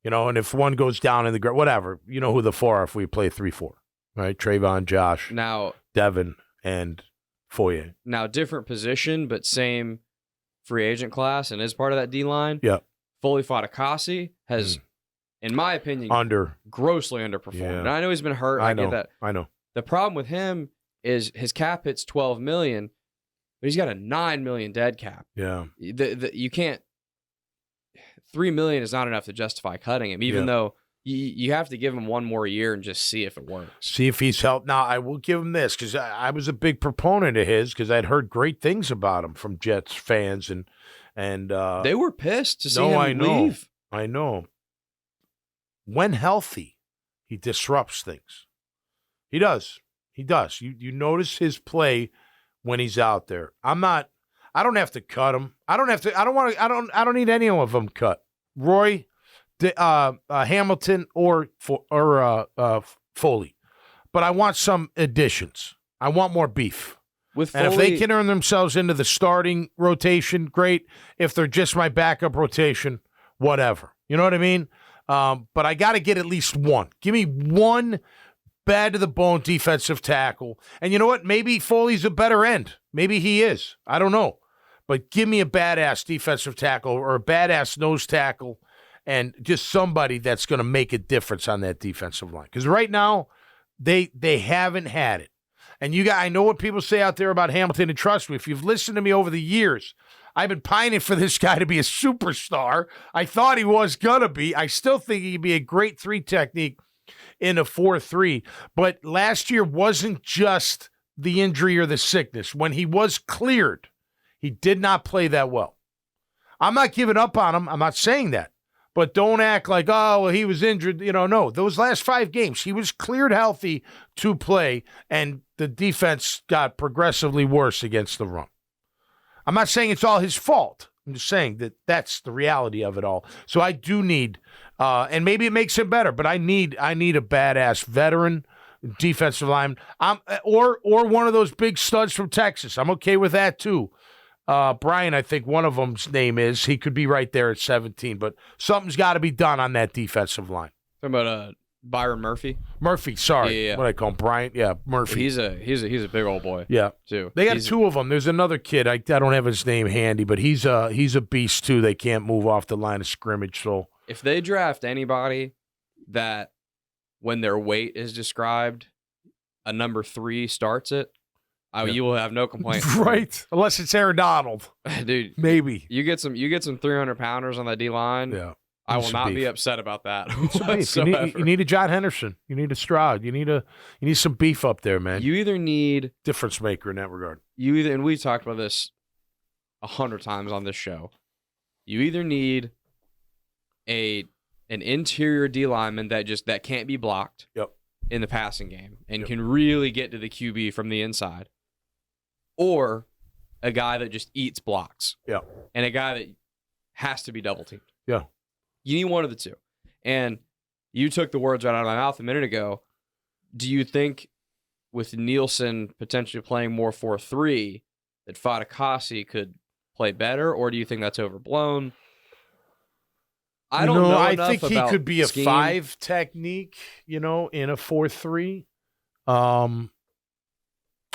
And if one goes down in the ground, whatever, you know who the four are if we play 3-4. Right, Trayvon, Josh, now Devin, and Foye. Now, different position, but same free agent class, and is part of that D line. Yeah, Foley Fatukasi has, in my opinion, grossly underperformed. Yeah. And I know he's been hurt. I get that. I know. The problem with him is his cap hit's $12 million, but he's got a $9 million dead cap. Yeah, you can't. $3 million is not enough to justify cutting him, even though. You have to give him one more year and just see if it works. See if he's helped. Now, I will give him this because I was a big proponent of his because I'd heard great things about him from Jets fans. And they were pissed to see him leave. I know. When healthy, he disrupts things. He does. You notice his play when he's out there. I don't have to cut him. I don't need any of them cut. Roy, Hamilton or Foley, but I want some additions. I want more beef. With Foley, and if they can earn themselves into the starting rotation, great. If they're just my backup rotation, whatever. You know what I mean? But I got to get at least one. Give me one bad to the bone defensive tackle. And you know what? Maybe Foley's a better end. Maybe he is. I don't know. But give me a badass defensive tackle or a badass nose tackle. And just somebody that's going to make a difference on that defensive line. Because right now, they haven't had it. And I know what people say out there about Hamilton, and trust me, if you've listened to me over the years, I've been pining for this guy to be a superstar. I thought he was going to be. I still think he'd be a great 3 technique in a 4-3. But last year wasn't just the injury or the sickness. When he was cleared, he did not play that well. I'm not giving up on him. I'm not saying that. But don't act like, oh, well, he was injured. No, those last 5 games, he was cleared healthy to play, and the defense got progressively worse against the run. I'm not saying it's all his fault. I'm just saying that that's the reality of it all. So I do need, and maybe it makes him better, but I need a badass veteran defensive lineman, or one of those big studs from Texas. I'm okay with that too. Brian, I think one of them's name is. He could be right there at 17, but something's got to be done on that defensive line. Talking about Byron Murphy. Murphy, sorry, yeah. What I call him, Brian. Yeah, Murphy. He's a big old boy. Yeah, too. They got 2 of them. There's another kid. I don't have his name handy, but he's a beast too. They can't move off the line of scrimmage. So if they draft anybody that, when their weight is described, a number 3 starts it, you will have no complaints. Right. Unless it's Aaron Donald. Dude. Maybe. You get some 300-pounders on the D-line. Yeah. I will not be upset about that. You need a John Henderson. You need a Stroud. You need some beef up there, man. You either need difference maker in that regard. And we talked about this 100 times on this show. You either need an interior D lineman that can't be blocked. Yep. In the passing game and can really get to the QB from the inside, or a guy that just eats blocks. Yeah. And a guy that has to be double teamed. Yeah. You need one of the 2. And you took the words right out of my mouth a minute ago. Do you think with Nielsen potentially playing more 4-3 that Fatukasi could play better, or do you think that's overblown? I don't know. I think he could be a 5 technique, in a 4-3.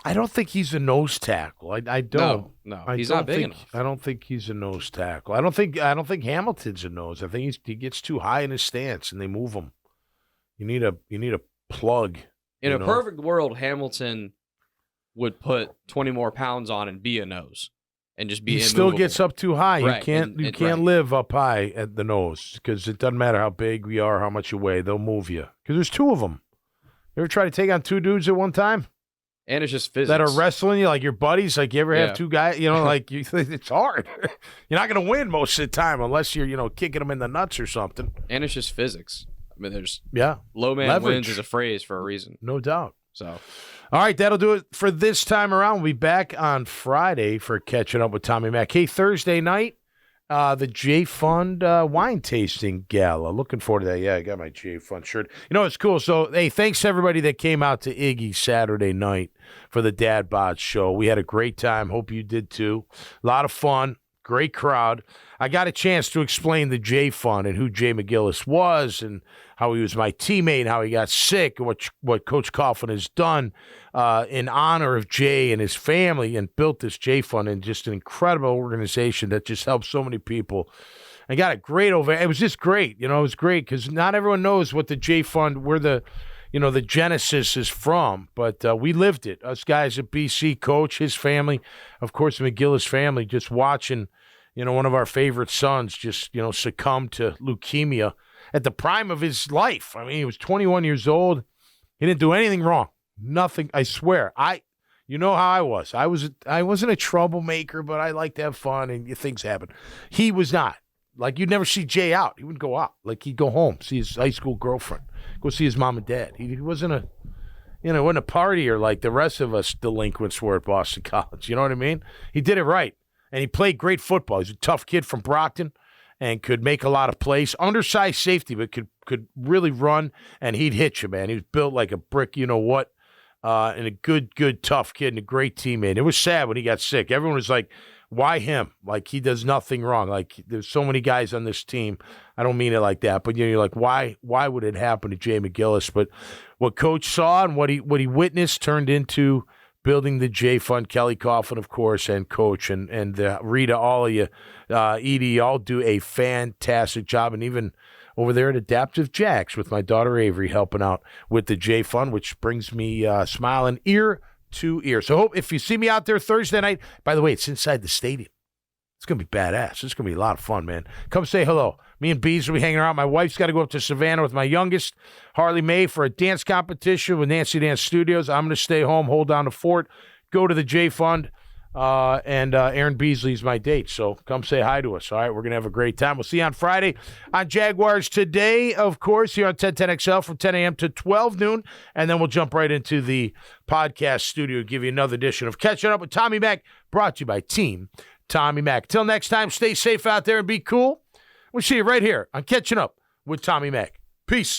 I don't think he's a nose tackle. I don't. No, he's not big enough. I don't think he's a nose tackle. I don't think Hamilton's a nose. I think he gets too high in his stance and they move him. You need a plug. In a perfect world, Hamilton would put 20 more pounds on and be a nose. And just be he still gets up too high. Right. You can't live up high at the nose because it doesn't matter how big we are, how much you weigh. They'll move you because there's 2 of them. You ever try to take on 2 dudes at one time? And it's just physics. That are wrestling you, like your buddies. Like you ever have 2 guys, it's hard. You're not going to win most of the time unless you're, kicking them in the nuts or something. And it's just physics. I mean, there's low man leverage. Wins is a phrase for a reason. No doubt. So, all right, that'll do it for this time around. We'll be back on Friday for Catching Up with Tommy Mac. Hey, Thursday night, the J Fund wine tasting gala. Looking forward to that. Yeah, I got my J Fund shirt. It's cool. So, hey, thanks to everybody that came out to Iggy Saturday night for the Dad Bod show. We had a great time. Hope you did too. A lot of fun. Great crowd. I got a chance to explain the J Fund and who Jay McGillis was and how he was my teammate and how he got sick and what Coach Coughlin has done in honor of Jay and his family and built this J Fund and just an incredible organization that just helps so many people. I got a great it was just great. It was great because not everyone knows what the J Fund, where the genesis is from, but we lived it. Us guys at BC, Coach, his family, of course, the McGillis family, just watching, one of our favorite sons just, succumb to leukemia at the prime of his life. I mean, he was 21 years old. He didn't do anything wrong. Nothing. I swear. You know how I was. I wasn't a troublemaker, but I like to have fun and things happen. He was not. Like, you'd never see Jay out. He wouldn't go out. Like, he'd go home, see his high school girlfriend, go see his mom and dad. He wasn't a partier like the rest of us delinquents were at Boston College. You know what I mean? He did it right. And he played great football. He's a tough kid from Brockton and could make a lot of plays. Undersized safety, but could really run, and he'd hit you, man. He was built like a brick, and a good, tough kid and a great teammate. It was sad when he got sick. Everyone was like, why him? Like, he does nothing wrong. Like, there's so many guys on this team. I don't mean it like that, but you're like, why would it happen to Jay McGillis? But what Coach saw and what he witnessed turned into building the J Fund. Kelly Coughlin, of course, and Coach and Rita, all of you, Edie, all do a fantastic job, and even over there at Adaptive Jags with my daughter Avery helping out with the J Fund, which brings me smiling ear to ear. So hope if you see me out there Thursday night, by the way, it's inside the stadium. It's going to be badass. It's going to be a lot of fun, man. Come say hello. Me and Bees will be hanging around. My wife's got to go up to Savannah with my youngest, Harley May, for a dance competition with Nancy Dance Studios. I'm going to stay home, hold down the fort, go to the J Fund, and Aaron Beasley's my date. So come say hi to us, all right? We're going to have a great time. We'll see you on Friday on Jaguars Today, of course, here on 1010XL from 10 a.m. to 12 noon. And then we'll jump right into the podcast studio, give you another edition of Catching Up with Tommy Mack, brought to you by Team Tommy Mack. Till next time, stay safe out there and be cool. We'll see you right here on Catching Up with Tommy Mack. Peace.